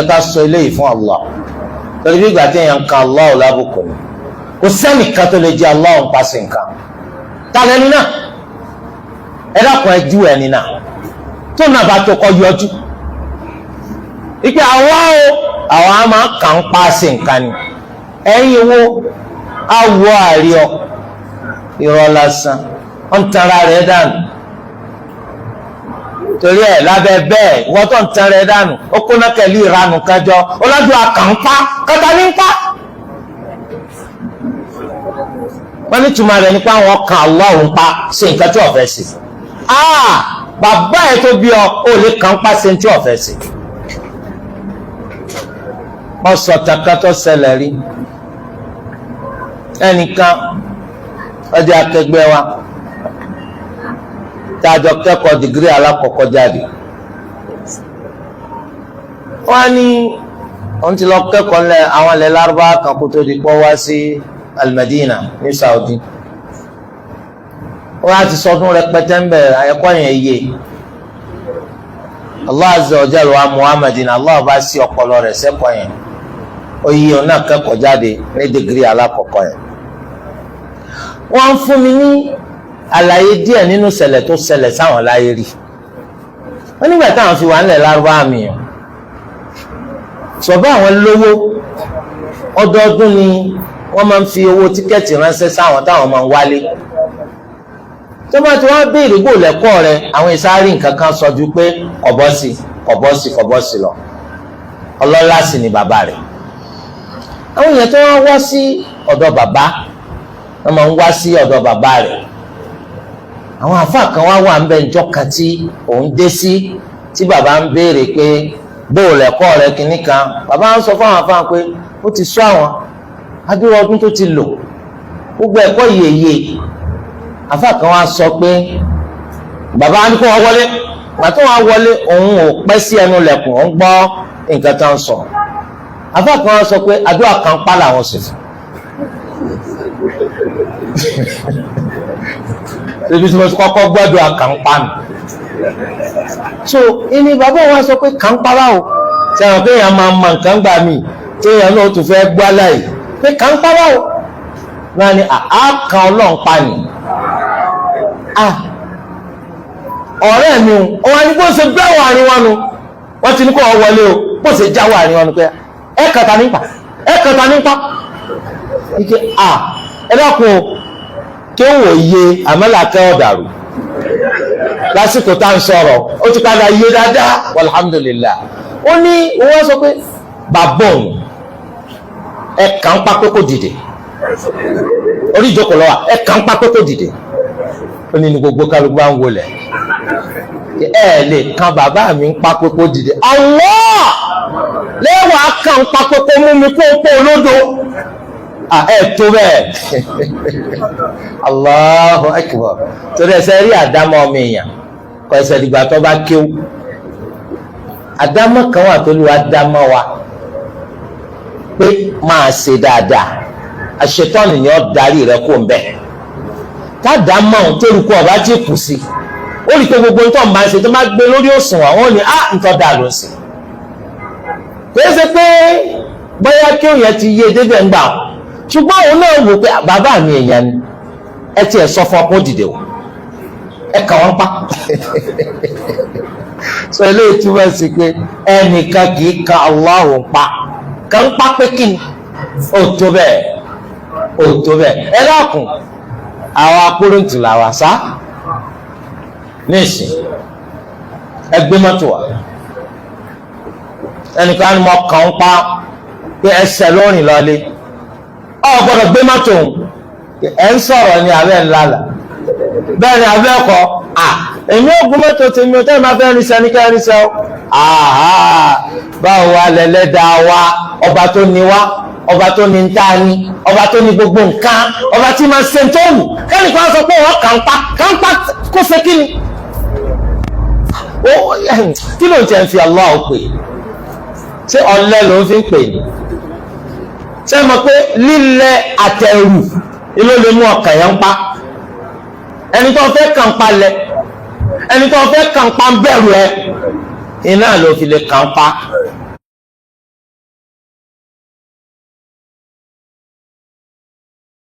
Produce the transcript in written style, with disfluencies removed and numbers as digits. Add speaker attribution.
Speaker 1: ká sọ eléyìí fún Allah torí bí ìgbà tí èèyàn kan Allah lábùkù ni kò sẹ́nìkan tó lè jẹ́ Allah ń pàṣẹ nǹkan ta lẹni náà ẹ dákun ẹ jú ẹni náà tó náà bá tó kọ yọjú ìpè àwọn á máa kàn ń pàṣẹ nǹkan ni ẹ̀yin wo awọ àríọ irọ́ lásán wọ́n ń tanra rẹ̀ dànù torí ẹ̀ lábẹ́ bẹ́ẹ̀ ìwọ́n tó ń tan rẹ̀ dànù ó kó nákẹ́lì ìranù kájọ ọlọ́dún àkànpá kọ́tà ní ń pa. wọ́n ní túmọ̀ rẹ̀ nípa àwọn kan Allah ń pa ṣe nǹkan tí ọ̀fẹ́ sí. bàbá ẹ̀ tó bí ọ ò lè kàn pa ṣe tí ọ̀fẹ́ sí. wọ́n sọ takatọ́ ṣẹlẹ̀ rí ẹnìkan ọjà akẹgbẹ́ wa tájọ kẹ́kọ̀ọ́ dìgírì alákọ̀ọ́kọ́ jáde wọ́n ní wọ́n ti lọ kẹ́kọ̀ọ́ lẹ àwọn ilẹ̀ Lárúbáwá kan kó tó di pọ́ wá sí Al-Madina ní Saudi wọ́n á ti sọdún rẹpẹtẹ ń bẹ̀ ẹ̀kọ́ yẹn yé Allah azza wa jalla wa Muhammadin Allah bá sí ọpọlọ rẹ̀ sẹ́kọ̀ọ́ yẹn oyè ọ̀nà kẹ́kọ̀ọ́ jáde ní dìgírì alákọ̀ọ́kọ́ yẹn wọ́n fún mi ní àlàyé díẹ̀ nínú ṣẹlẹ̀ tó ṣẹlẹ̀ sáwọn láyé rí wọ́n nígbà táwọn fi wà nílẹ̀ Lárúbáwá mìíràn sọ̀bá àwọn lówó ọdọọdún ni wọ́n máa ń fi owó tíkẹ́ẹ̀tì ránṣẹ́ sáwọn táwọn máa ń wálé tó bá ti wọ́n béèrè gbò lẹ́kọ́ rẹ̀ àwọn ìsáárì nǹkan kan sọ ju pé kọ̀bọ́sì lọ ọlọ́lá sì ni bàbá rẹ̀ àwọn èèyàn tó wọ́n wá sí ọ̀dọ̀ bàbá wọ́n máa ń wá sí ọ̀dọ̀ bàbá rẹ̀ àwọn àfáà kan wá ń bẹ ǹjọ́ kan tí òun dé sí tí bàbá ń béèrè pé bóòlù ẹ̀kọ́ rẹ̀ kìíní kan bàbá ń sọ fáwọn àfáà pé ó ti sọ àwọn adúrú ọdún tó ti lò gbogbo ẹ̀kọ́ yèyè àfáà kan wá sọ pé bàbá ní kó wọ́n wọlé pàtó wọ́n wọlé òun ò pẹ́ sí ẹnu lẹ̀kùn òun gbọ́ nǹkan tó ń sọ àfáà kan wá sọ pé àdúrà kan pa làwọn sì fún ebi tí mo ti kọ́kọ́ gbọ́dọ̀ àkànpá mi so ìní bàbá wa sọ pé kànpá báwo sẹ́wọ̀n pé èèyàn máa mọ nǹkan gbà mí tí èèyàn náà tún fẹ́ gbọ́ láì pé kànpá báwo náà ni àákan ọlọ́run pa ni ọ̀rẹ́ mi ò wọ́n ní bó ṣe gbé àwọn àárín wọn nu wọ́n ti ní kó wọlé o bó ṣe jáwọ́ àárín wọn nu pé ẹ kàtà nípa ike ẹ dákun o kí ó wòye àmọ́làkẹ́ ọ̀dàrú lásìkò tá à ń sọ̀rọ̀ ó ti padà yé dáadáa alhamdulillah ó ní wọ́n sọ pé bàbá òun ẹ̀ka ń pa kókó dìde orí ìjókòó lọ́wọ́ ẹ̀ka ń pa kókó dìde ó ní gbogbo kálukú bá ń wọlé lè kan bàbá mi ń pa kókó dìde Allah lẹ́wàá kan ń pa kókó mú mi kó olódo tó bẹ́ẹ̀ Allahu akbar torí ẹsẹ̀ rí àdámọ́ ọmọ èèyàn kọ ẹsẹ̀ dìgbà tó bá kéwú àdámọ́ kan wà tó lù wá dámọ́ wa pé máa ṣe dáadáa àṣetọ́nì ni ó darí rẹ kó ń bẹ̀ tádàámọ́ ohun tó rú kó ọba tí kù sí ó rí i pé gbogbo nítorí máa ń ṣe tó máa gbé lórí òṣùwọ̀n àwọn ò ní nǹkan dà ló sí kò é ṣe pé bóyá kéwù yẹn ti yé débẹ̀ ń gbà wọn ṣùgbọ́n òun náà wò pé bàbá mi èèyàn ni ẹ ti ẹ̀ sọ fún ọkọ̀ dìde o ẹ kà wọ́n pa sọ eléyìí túmọ̀ sí pé ẹnìkan kì í ka Allahu pa kàn ń pa pé kí ni ó tó bẹ́ẹ̀ ẹ dákun àwọn akpọ́rọ̀ǹtì làwà sá nísìn ẹ gbé mọ́tò wa ẹnìkan ni mo kàn ń pa pé ẹsẹ̀ lórin lọ́lé gbọ́dọ̀ gbé mọ́tò ẹ̀ ń sọ̀rọ̀ ní abẹ́ ńlála bẹ́ẹ̀ ni abẹ́ ọkọ̀ èmi ò gún mọ́tò tèmi ò tẹ́lẹ̀ máa fẹ́ rinṣẹ́ ní kẹ́rinṣẹ́ o báwo wá lẹ́lẹ́dàá wa ọba tó ní wá ọba tó ní ń tá ní ọba tó ní gbogbo nǹkan ọba tí máa ṣe tó wù kẹ́nìkan sọ pé wọ́n kàńpá kó ṣe kí ni kí ló ń tẹ́ ń fi Allah pè ṣé ọ̀lẹ ló ń fi ń pè ní ṣé mọ̀ pé lílẹ̀ àtẹ̀rù ló lè mú ọkàn yẹn ń pa ẹni tó fẹ́ kàn pa lẹ ẹni tó fẹ́ kàn pa ń bẹ̀rù ẹ iná ló fi lè kàn pa